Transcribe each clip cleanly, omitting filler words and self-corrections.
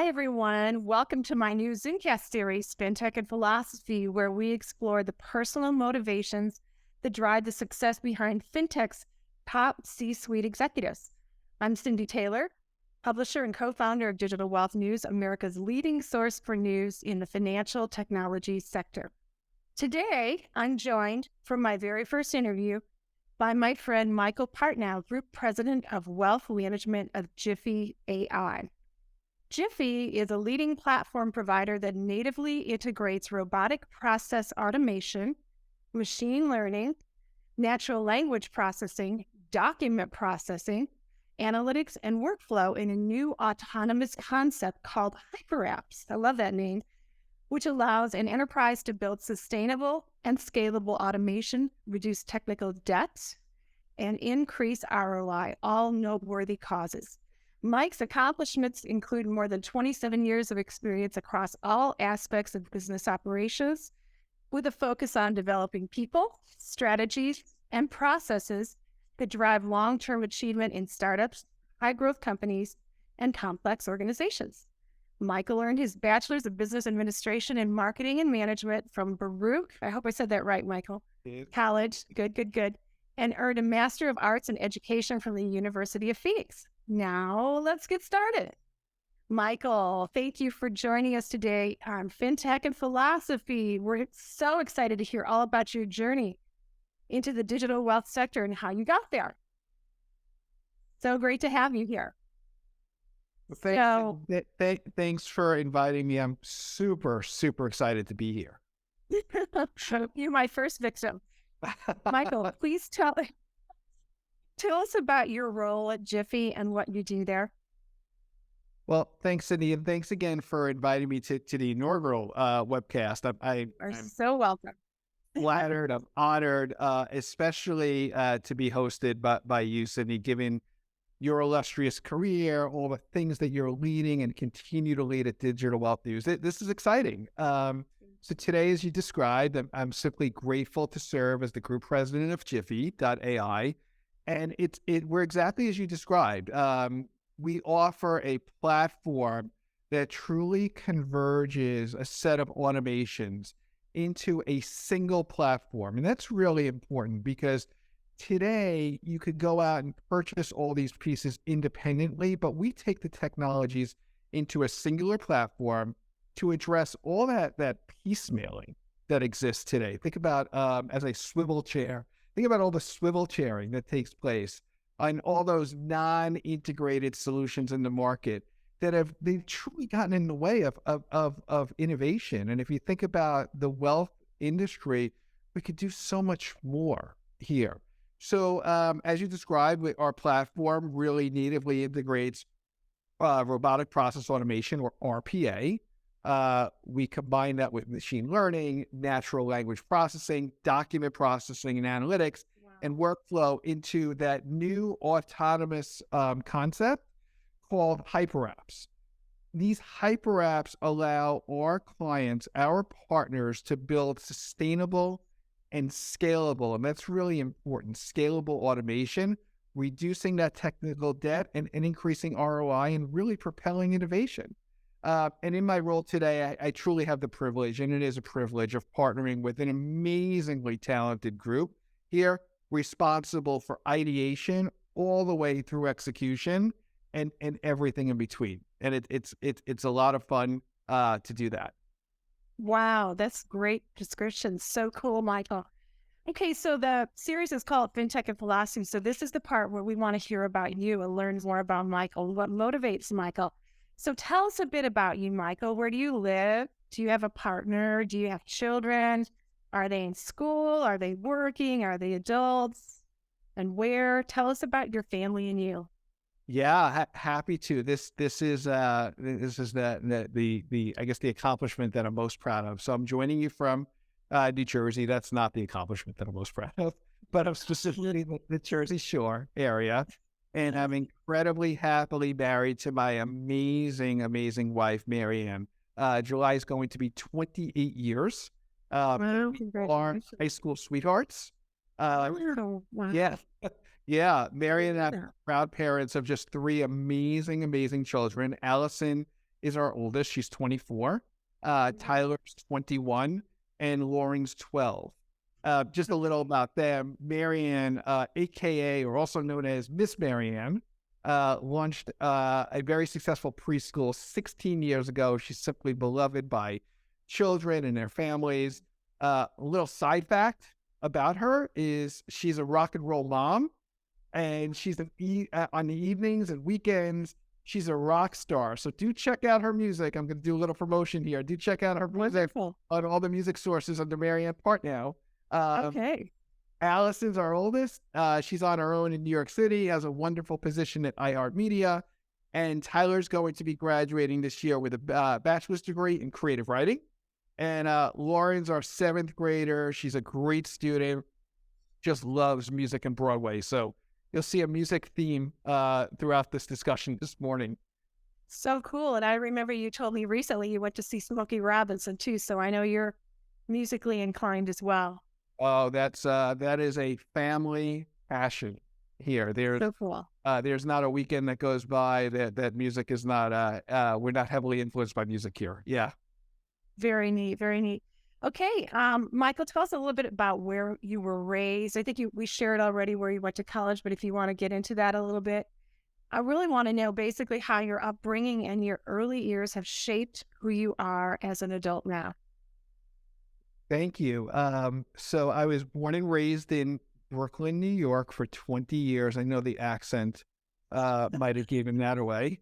Hi, everyone. Welcome to my new zoomcast series, Fintech Philosophy, where we explore the personal motivations that drive the success behind Fintech's top C-suite executives. I'm Cindy Taylor, publisher and co-founder of Digital Wealth News, America's leading source for news in the financial technology sector. Today, I'm joined for my very first interview by my friend Michael Partnow, Group President of Wealth Management of JIFFY.ai. JIFFY is a leading platform provider that natively integrates robotic process automation, machine learning, natural language processing, document processing, analytics, and workflow in a new autonomous concept called hyperapps. I love that name, which allows an enterprise to build sustainable and scalable automation, reduce technical debt, and increase ROI, all noteworthy causes. Mike's accomplishments include more than 27 years of experience across all aspects of business operations, with a focus on developing people, strategies, and processes that drive long-term achievement in startups, high-growth companies, and complex organizations. Michael earned his Bachelor's of Business Administration in Marketing and Management from Baruch, I hope I said that right, Michael, College, good, and earned a Master of Arts in Education from the University of Phoenix. Now, let's get started. Michael, thank you for joining us today on Fintech and Philosophy. We're so excited to hear all about your journey into the digital wealth sector and how you got there. So great to have you here. Thanks for inviting me. I'm super excited to be here. You're my first victim. Michael, please tell us about your role at JIFFY and what you do there. Well, thanks, Cindy, and thanks again for inviting me to the inaugural webcast. I'm so welcome. Flattered, I'm honored, especially to be hosted by you, Cindy, given your illustrious career, all the things that you're leading and continue to lead at Digital Wealth News. This is exciting. So today, as you described, I'm simply grateful to serve as the Group President of JIFFY.ai. And we're exactly as you described. We offer a platform that truly converges a set of automations into a single platform. And that's really important because today you could go out and purchase all these pieces independently, but we take the technologies into a singular platform to address all that piecemealing that exists today. Think about as a swivel chair. Think about all the swivel chairing that takes place and all those non-integrated solutions in the market that they've truly gotten in the way of innovation. And if you think about the wealth industry, we could do so much more here. So as you described, our platform really natively integrates robotic process automation, or RPA. We combine that with machine learning, natural language processing, document processing, and analytics, and workflow into that new autonomous concept called hyperapps. These hyperapps allow our clients, our partners, to build sustainable and scalable, and that's really important, scalable automation, reducing that technical debt and increasing ROI and really propelling innovation. And in my role today, I truly have the privilege, and it is a privilege, of partnering with an amazingly talented group here, responsible for ideation all the way through execution and everything in between. And it's a lot of fun to do that. Wow, that's great description. So cool, Michael. Okay, so the series is called Fintech and Philosophy. So this is the part where we want to hear about you and learn more about Michael, what motivates Michael. So tell us a bit about you, Michael. Where do you live? Do you have a partner? Do you have children? Are they in school? Are they working? Are they adults? And where? Tell us about your family and you. Yeah, happy to. This is the I guess the accomplishment that I'm most proud of. So I'm joining you from New Jersey. That's not the accomplishment that I'm most proud of, but I'm specifically the Jersey Shore area. And I'm incredibly happily married to my amazing wife, Mary Ann. July is going to be 28 years. Wow, Our high school sweethearts. Wow. Yeah. Mary and I are proud parents of just three amazing children. Allison is our oldest. She's 24. Tyler's 21, and Lauren's 12. Just a little about them. Marianne, AKA, or also known as Miss Marianne, launched a very successful preschool 16 years ago. She's simply beloved by children and their families. A little side fact about her is she's a rock and roll mom, and she's on the evenings and weekends, she's a rock star. So do check out her music. I'm going to do a little promotion here. Do check out her music Wonderful. on all the music sources under Marianne Partnow. Okay. Allison's our oldest. She's on her own in New York City, has a wonderful position at iHeartMedia. And Tyler's going to be graduating this year with a bachelor's degree in creative writing. And Lauren's our 7th grader. She's a great student, just loves music and Broadway. So you'll see a music theme throughout this discussion this morning. So cool. And I remember you told me recently you went to see Smokey Robinson too. So I know you're musically inclined as well. Oh, that is a family passion here. So cool. There's not a weekend that goes by that music is not. We're not heavily influenced by music here. Yeah. Very neat. Very neat. Okay. Michael, tell us a little bit about where you were raised. I think we shared already where you went to college, but if you want to get into that a little bit, I really want to know basically how your upbringing and your early years have shaped who you are as an adult now. Thank you. So I was born and raised in Brooklyn, New York for 20 years. I know the accent might have given that away.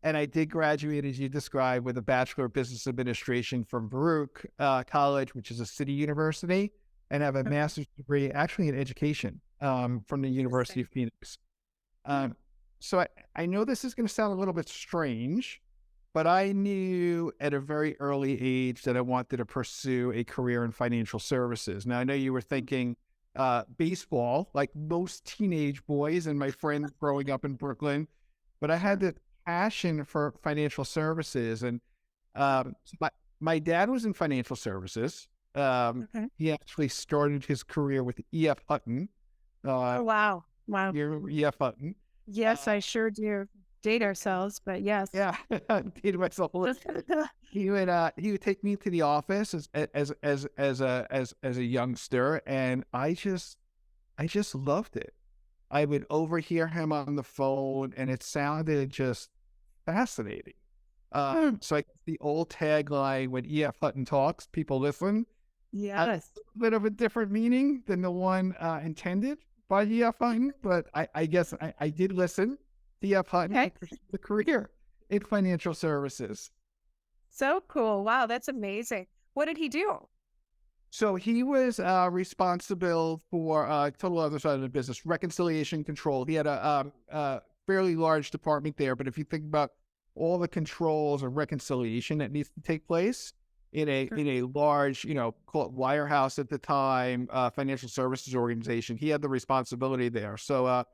And I did graduate, as you described, with a Bachelor of Business Administration from Baruch College, which is a city university, and have a master's degree actually in education from the University of Phoenix. So I know this is going to sound a little bit strange, but I knew at a very early age that I wanted to pursue a career in financial services. Now, I know you were thinking baseball, like most teenage boys and my friends growing up in Brooklyn, but I had the passion for financial services. And so my dad was in financial services. He actually started his career with E.F. Hutton. Oh, wow. Wow. You're E.F. Hutton. Yes, I sure do. Date ourselves, but yes. Yeah, dated myself a little. He would take me to the office as a youngster, and I just loved it. I would overhear him on the phone, and it sounded just fascinating. So I guess the old tagline, when E.F. Hutton talks, people listen. Had a Yes. little bit of a different meaning than the one intended by E.F. Hutton, but I guess I did listen. E.F. Hutton, Okay. the career in financial services. So cool. Wow, that's amazing. What did he do? So he was responsible for total other side of the business, reconciliation control. He had a fairly large department there, but if you think about all the controls of reconciliation that needs to take place in a large, call it wirehouse at the time, financial services organization, he had the responsibility there. So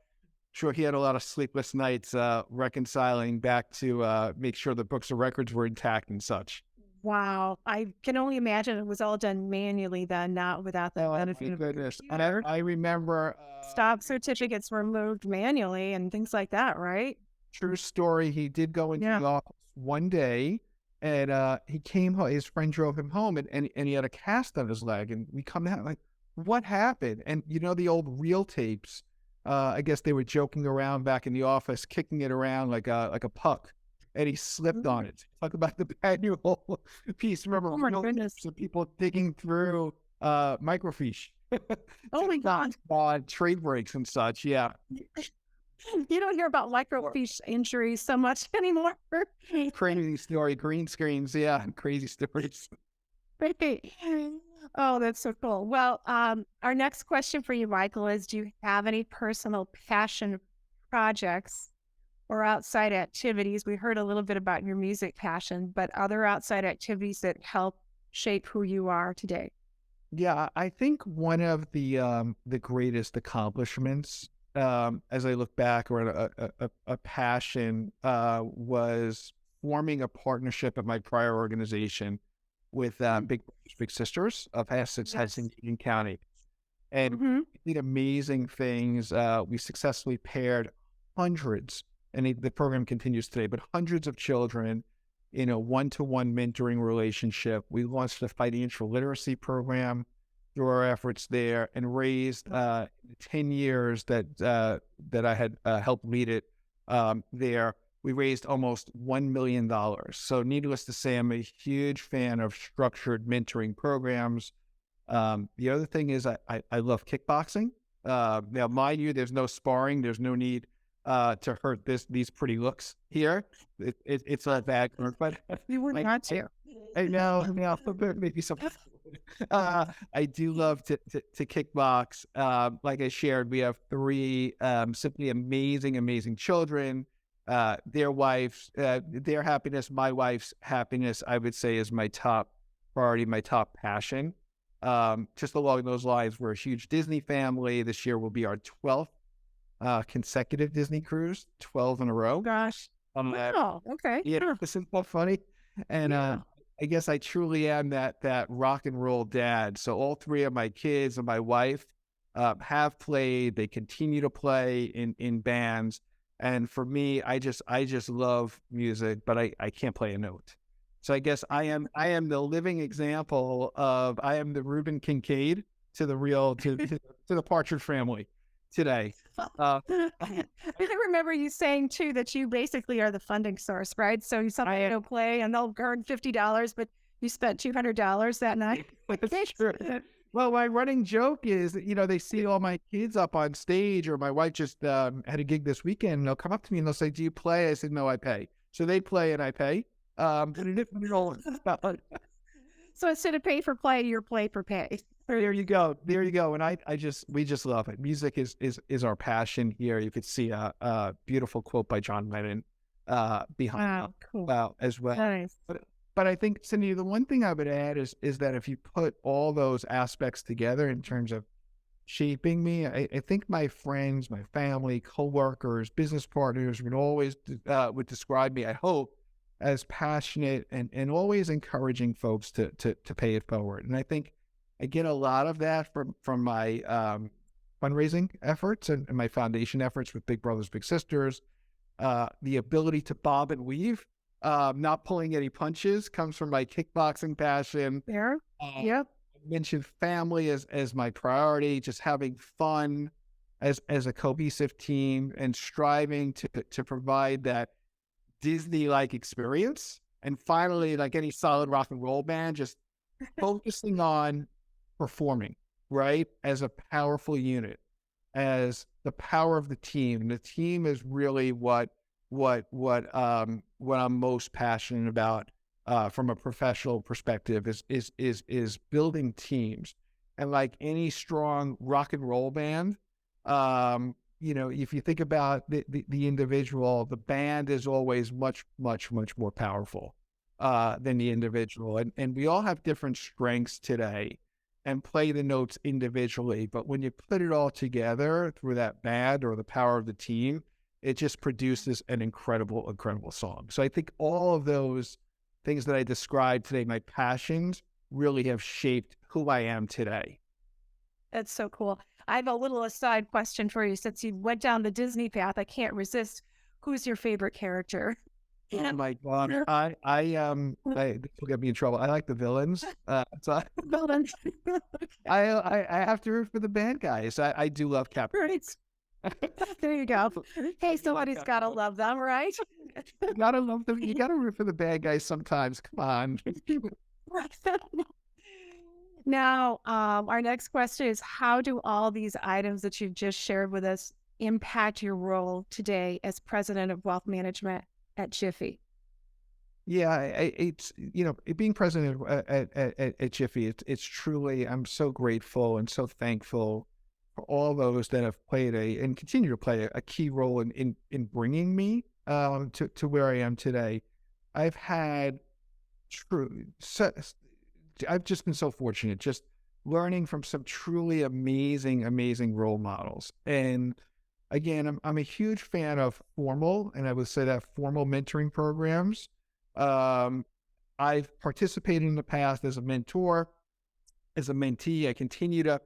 sure, he had a lot of sleepless nights reconciling back to make sure the books of records were intact and such. Wow. I can only imagine it was all done manually then, not without the benefit of a Goodness. And computer. I remember Stop certificates were moved manually and things like that, right? true story. He did go into Yeah. the office one day, and he came home. His friend drove him home, and he had a cast on his leg. And we come out like, what happened? And the old reel tapes. I guess they were joking around back in the office, kicking it around like a puck, and he slipped on it. Talk about the manual piece. Remember, Oh my reel goodness. tapes of people digging through microfiche Oh my God. on trade breaks and such. Yeah. You don't hear about microfiche injuries so much anymore. Crazy story, green screens, yeah, crazy stories. Right. Oh, that's so cool. Well, our next question for you, Michael, is do you have any personal passion projects or outside activities? We heard a little bit about your music passion, but other outside activities that help shape who you are today? Yeah, I think one of the greatest accomplishments, as I look back, or a passion, was forming a partnership at my prior organization with Big Brothers Big Sisters of Essex, Yes. Hudson, Union County, and Mm-hmm. we did amazing things. We successfully paired hundreds and the program continues today, but hundreds of children in a one-to-one mentoring relationship. We launched a financial literacy program through our efforts there, and raised 10 years that I had helped lead it there. We raised almost $1 million. So needless to say, I'm a huge fan of structured mentoring programs. The other thing is I love kickboxing. Now, mind you, there's no sparring. There's no need to hurt these pretty looks here. It's not bad, but You wouldn't want to. I know, maybe some. I do love to kickbox. Like I shared, we have three simply amazing children. Their wives, their happiness, my wife's happiness, I would say, is my top priority, my top passion. Just along those lines, we're a huge Disney family. This year will be our 12th consecutive Disney cruise, 12 in a row. Gosh. Wow. Okay. Yeah, Sure. this is so funny. And I guess I truly am that rock and roll dad. So all three of my kids and my wife have played. They continue to play in bands. And for me, I just love music, but I can't play a note. So I guess I am the living example of, I am the Reuben Kincaid to the Partridge Family today. I remember you saying too that you basically are the funding source, right? So you somebody will play and they'll earn $50, but you spent $200 that night. That's true. Well, my running joke is, they see all my kids up on stage, or my wife just had a gig this weekend, and they'll come up to me and they'll say, "Do you play?" I said, "No, I pay." So they play and I pay. So instead of pay for play, you're play for pay. There you go. And we just love it. Music is our passion here. You could see a beautiful quote by John Lennon behind Cool. as well. Nice. But I think, Cindy, the one thing I would add is that if you put all those aspects together in terms of shaping me, I think my friends, my family, coworkers, business partners would always would describe me, I hope, as passionate and always encouraging folks to pay it forward. And I think I get a lot of that from my fundraising efforts and my foundation efforts with Big Brothers Big Sisters. The ability to bob and weave, not pulling any punches, comes from my kickboxing passion. There. Yep. I mentioned family as my priority, just having fun as a cohesive team and striving to provide that Disney-like experience. And finally, like any solid rock and roll band, just focusing on performing, right? As a powerful unit, as the power of the team. And the team is really what I'm most passionate about from a professional perspective is building teams. And like any strong rock and roll band, if you think about the individual, the band is always much more powerful than the individual. And we all have different strengths today and play the notes individually. But when you put it all together through that band or the power of the team, it just produces an incredible song. So I think all of those things that I described today, my passions, really have shaped who I am today. That's so cool. I have a little aside question for you. Since you went down the Disney path, I can't resist. Who's your favorite character? Oh my God. This will get me in trouble. I like the villains. So Villains. I have to root for the bad guys. I do love Captain. Right. There you go. Hey, somebody's got to love them, right? You gotta love them. You gotta root for the bad guys sometimes. Come on. Now, our next question is, how do all these items that you've just shared with us impact your role today as president of wealth management at Jiffy? Yeah, it's being president at Jiffy. It's truly, I'm so grateful and so thankful for all those that have played and continue to play a key role in bringing me to where I am today. I've just been so fortunate, just learning from some truly amazing role models. And again, I'm a huge fan of formal, and I would say that formal mentoring programs. I've participated in the past as a mentor, as a mentee. I continue to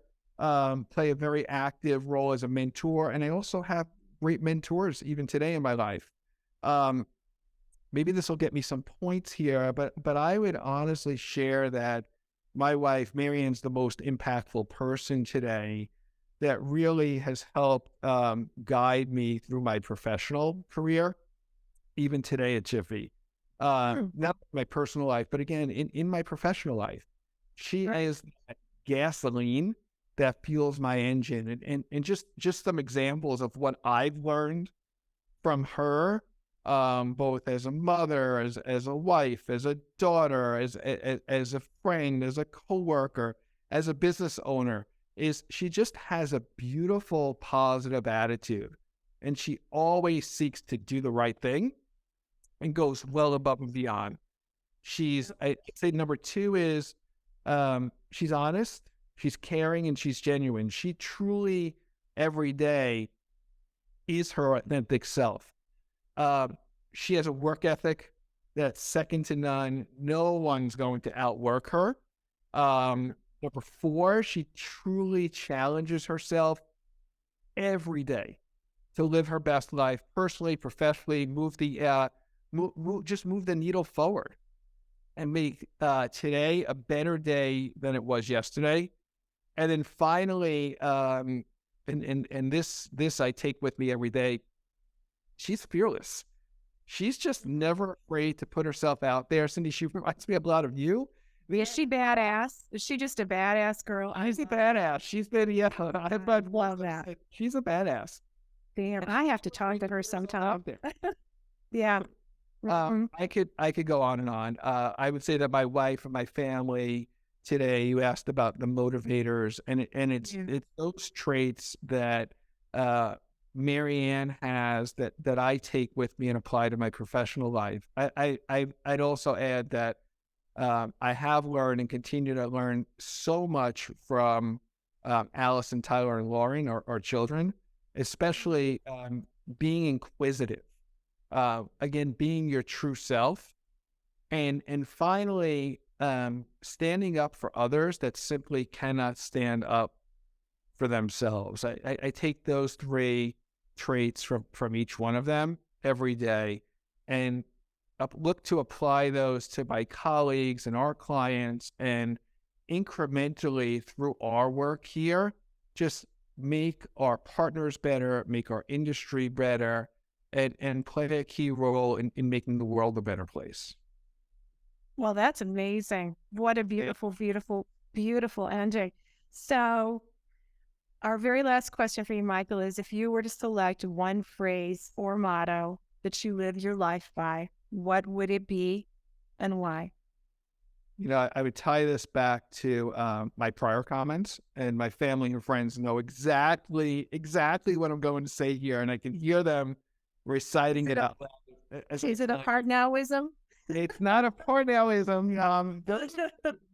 play a very active role as a mentor, and I also have great mentors even today in my life. um, maybe this will get me some points here, but I would honestly share that my wife, Marianne's the most impactful person today that really has helped guide me through my professional career, even today at Jiffy. Hmm. Not my personal life, but again, in my professional life, she Right. is that gasoline that fuels my engine. And just some examples of what I've learned from her, both as a mother, as a wife, as a daughter, as a friend, as a coworker, as a business owner, is she just has a beautiful, positive attitude, and she always seeks to do the right thing and goes well above and beyond. I'd say number two is, she's honest, she's caring, and she's genuine. She truly every day is her authentic self. Um, she has a work ethic that's second to none. No one's going to outwork her. Number four, she truly challenges herself every day to live her best life, personally, professionally, just move the needle forward and make today a better day than it was yesterday. And then finally, and this I take with me every day. She's fearless. She's just never afraid to put herself out there. Cindy, she reminds me a lot of you. Is she badass? Is she just a badass girl? She's a badass. She's been, yeah, I love that. she's a badass. Damn, I have to talk to her sometime. Out there. Yeah. Mhm. I could go on and on. I would say that my wife and my family today, you asked about the motivators, and Yeah. it's those traits that Marianne has that I take with me and apply to my professional life. I'd also add that I have learned and continue to learn so much from Allison, Tyler, and Lauren, our children, especially being inquisitive. Again, being your true self, and finally, standing up for others that simply cannot stand up for themselves. I take those three traits from each one of them every day, and look to apply those to my colleagues and our clients, and incrementally through our work here, just make our partners better, make our industry better, and play a key role in making the world a better place. Well, that's amazing. What a beautiful, beautiful, beautiful ending. So, our very last question for you, Michael, is if you were to select one phrase or motto that you live your life by, what would it be and why? You know, I would tie this back to my prior comments, and my family and friends know exactly what I'm going to say here, and I can hear them reciting it out loud. Is it a Partnowism? It's not a Parnellism.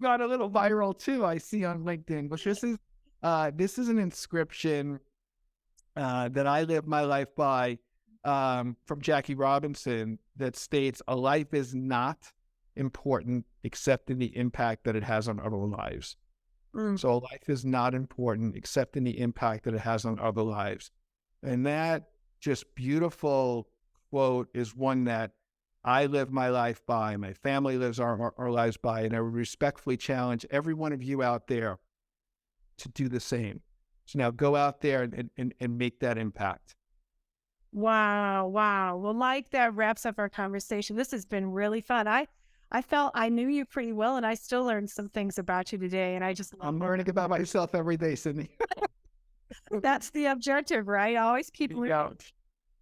Got a little viral too, I see on LinkedIn. But this is an inscription that I live my life by, from Jackie Robinson, that states, "A life is not important except in the impact that it has on other lives." Mm. So a life is not important except in the impact that it has on other lives. And that just beautiful quote is one that I live my life by, my family lives our lives by, and I would respectfully challenge every one of you out there to do the same. So now go out there and make that impact. Wow, wow. Well, Mike, that wraps up our conversation. This has been really fun. I felt I knew you pretty well, and I still learned some things about you today, and I just love I'm that. learning about myself every day, Sydney. That's the objective, right? Always keep learning. Yeah.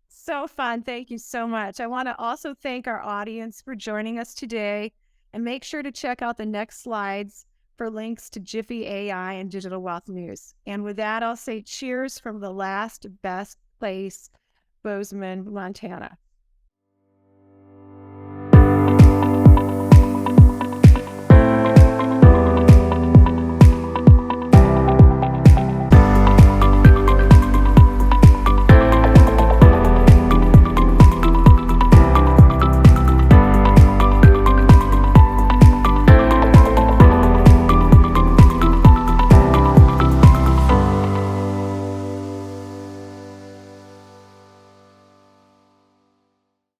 So fun. Thank you so much. I want to also thank our audience for joining us today, and make sure to check out the next slides for links to Jiffy AI and Digital Wealth News. And with that, I'll say cheers from the last best place, Bozeman, Montana.